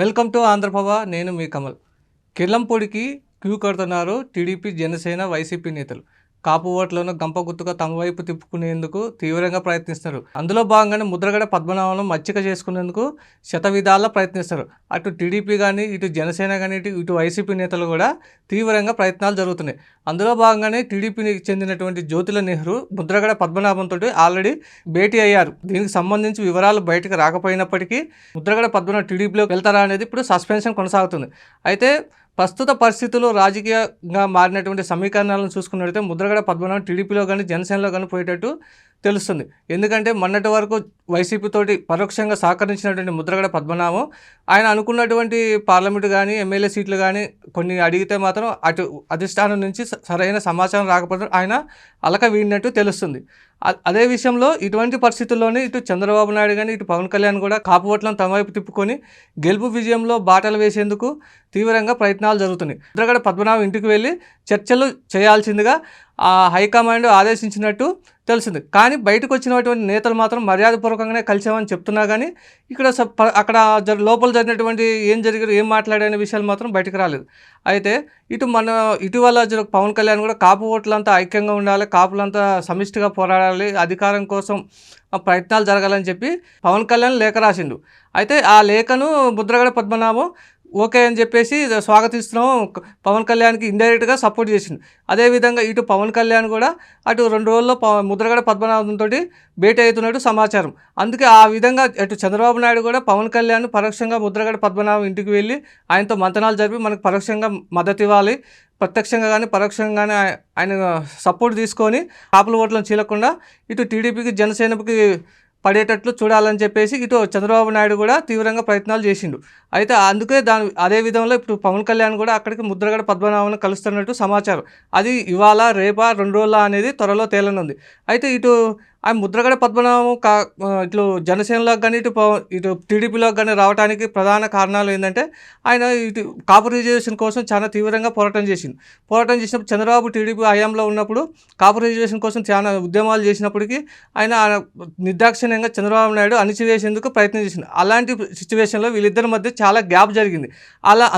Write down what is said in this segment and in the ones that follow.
Welcome to Andhra Prabha. నేను మీ కమల్. కిర్లంపూడికి క్యూ కడుతున్నారు టీడీపీ, జనసేన, వైసీపీ నేతలు. కాపు ఓట్లను గంప గుర్తుగా తమ వైపు తిప్పుకునేందుకు తీవ్రంగా ప్రయత్నిస్తారు. అందులో భాగంగానే ముద్రగడ పద్మనాభంను మచ్చిక చేసుకునేందుకు శతవిధాలా ప్రయత్నిస్తారు. అటు టీడీపీ కానీ, ఇటు జనసేన కానీ, ఇటు వైసీపీ నేతలు కూడా తీవ్రంగా ప్రయత్నాలు జరుగుతున్నాయి. అందులో భాగంగానే టీడీపీకి చెందినటువంటి జ్యోతుల నెహ్రూ ముద్రగడ పద్మనాభంతో ఆల్రెడీ భేటీ అయ్యారు. దీనికి సంబంధించి వివరాలు బయటకు రాకపోయినప్పటికీ ముద్రగడ పద్మనాభం టీడీపీలోకి వెళ్తారా అనేది ఇప్పుడు సస్పెన్షన్ కొనసాగుతుంది. అయితే ప్రస్తుత పరిస్థితుల్లో రాజకీయంగా మారినటువంటి సమీకరణాలను చూసుకున్నట్లయితే ముద్రగడ పద్మనాభం టీడీపీలో కానీ, జనసేనలో కానీ పోయేటట్టు తెలుస్తుంది. ఎందుకంటే మొన్నటి వరకు వైసీపీ తోటి పరోక్షంగా సహకరించినటువంటి ముద్రగడ పద్మనాభం ఆయన అనుకున్నటువంటి పార్లమెంటు కానీ, ఎమ్మెల్యే సీట్లు కానీ కొన్ని అడిగితే మాత్రం అటు అధిష్టానం నుంచి సరైన సమాచారం రాకపోతే ఆయన అలక వీడినట్టు తెలుస్తుంది. అదే విషయంలో ఇటువంటి పరిస్థితుల్లోనే ఇటు చంద్రబాబు నాయుడు కానీ, ఇటు పవన్ కళ్యాణ్ కూడా కాపు ఓట్లను తమ వైపు తిప్పుకొని గెలుపు విజయంలో బాటలు వేసేందుకు తీవ్రంగా ప్రయత్నాలు జరుగుతున్నాయి. ముద్రగడ పద్మనాభం ఇంటికి వెళ్ళి చర్చలు చేయాల్సిందిగా హైకమాండ్ ఆదేశించినట్టు తెలిసింది. కానీ బయటకు వచ్చినటువంటి నేతలు మాత్రం మర్యాదపూర్వకంగానే కలిసామని చెప్తున్నా కానీ ఇక్కడ అక్కడ లోపల జరిగినటువంటి ఏం మాట్లాడే విషయాలు మాత్రం బయటకు రాలేదు. అయితే ఇటీవల పవన్ కళ్యాణ్ కూడా కాపు ఓట్లంతా ఐక్యంగా ఉండాలి, కాపులంతా సమిష్టిగా పోరాడాలి, అధికారం కోసం ప్రయత్నాలు జరగాలని చెప్పి పవన్ కళ్యాణ్ లేఖ రాసిండు. అయితే ఆ లేఖను ముద్రగడ పద్మనాభం ఓకే అని చెప్పేసి స్వాగతిస్తున్నాం, పవన్ కళ్యాణ్కి ఇండైరెక్ట్గా సపోర్ట్ చేసింది. అదేవిధంగా ఇటు పవన్ కళ్యాణ్ కూడా అటు 2 రోజుల్లో ముద్రగడ పద్మనాభంతో భేటీ అవుతున్నట్టు సమాచారం. అందుకే ఆ విధంగా అటు చంద్రబాబు నాయుడు కూడా పవన్ కళ్యాణ్ పరోక్షంగా ముద్రగడ పద్మనాభం ఇంటికి వెళ్ళి ఆయనతో మంతనాలు జరిపి మనకు పరోక్షంగా మద్దతు ఇవ్వాలి, ప్రత్యక్షంగా కానీ పరోక్షంగా కానీ ఆయన సపోర్ట్ తీసుకొని కాపుల ఓట్లను చీలకుండా ఇటు టీడీపీకి, జనసేనకి పడేటట్లు చూడాలని చెప్పేసి ఇటు చంద్రబాబు నాయుడు కూడా తీవ్రంగా ప్రయత్నాలు చేసిండు. అయితే అందుకే అదే విధంలో ఇప్పుడు పవన్ కళ్యాణ్ కూడా అక్కడికి ముద్రగడ పద్మనాభంను కలుస్తున్నట్టు సమాచారం. అది ఇవాళ, రేపా, 2 రోజుల అనేది త్వరలో తేలనుంది. అయితే ఇటు ఆ ముద్రగడ పద్మనాభం ఇటు జనసేనలోకి కానీ, ఇటు టీడీపీలోకి కానీ రావడానికి ప్రధాన కారణాలు ఏంటంటే ఆయన ఇటు కాపు రిజర్వేషన్ కోసం చాలా తీవ్రంగా పోరాటం చేసినప్పుడు చంద్రబాబు టీడీపీ హయాంలో ఉన్నప్పుడు కాపు రిజర్వేషన్ కోసం చాలా ఉద్యమాలు చేసినప్పటికీ ఆయన నిర్దాక్షిణ్యంగా చంద్రబాబు నాయుడు అణిచివేసేందుకు ప్రయత్నం చేసింది. అలాంటి సిచ్యువేషన్లో వీళ్ళిద్దరి మధ్య చాలా గ్యాప్ జరిగింది.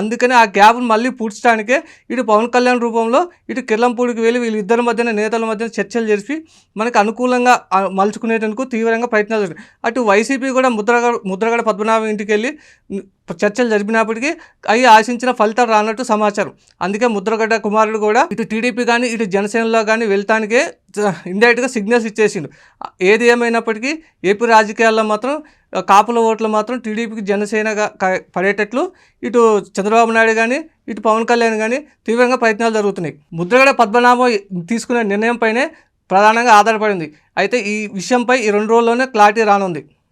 అందుకని ఆ గ్యాప్ను మళ్ళీ పూడ్చడానికే ఇటు పవన్ కళ్యాణ్ రూపంలో ఇటు కిర్లంపూడికి వెళ్ళి వీళ్ళిద్దరి మధ్యన నేతల మధ్యన చర్చలు జరిపి మనకు అనుకూలంగా మలుచుకునేందుకు తీవ్రంగా ప్రయత్నాలు జరిగాయి. అటు వైసీపీ కూడా ముద్రగడ పద్మనాభం ఇంటికి వెళ్ళి చర్చలు జరిపినప్పటికీ అవి ఆశించిన ఫలితాలు రానట్టు సమాచారం. అందుకే ముద్రగడ కుమారుడు కూడా ఇటు టీడీపీ కానీ, ఇటు జనసేనలో కానీ వెళ్తానికే ఇండైరెక్ట్గా సిగ్నల్స్ ఇచ్చేసిండు. ఏది ఏమైనప్పటికీ ఏపీ రాజకీయాల్లో మాత్రం కాపుల ఓట్లు మాత్రం టీడీపీకి, జనసేనగా పడేటట్లు ఇటు చంద్రబాబు నాయుడు కానీ, ఇటు పవన్ కళ్యాణ్ కానీ తీవ్రంగా ప్రయత్నాలు జరుగుతున్నాయి. ముద్రగడ పద్మనాభం తీసుకునే నిర్ణయంపైనే ప్రధానంగా ఆధారపడింది. అయితే ఈ విషయంపై ఈ 2 రోజుల్లోనే క్లారిటీ రానుంది.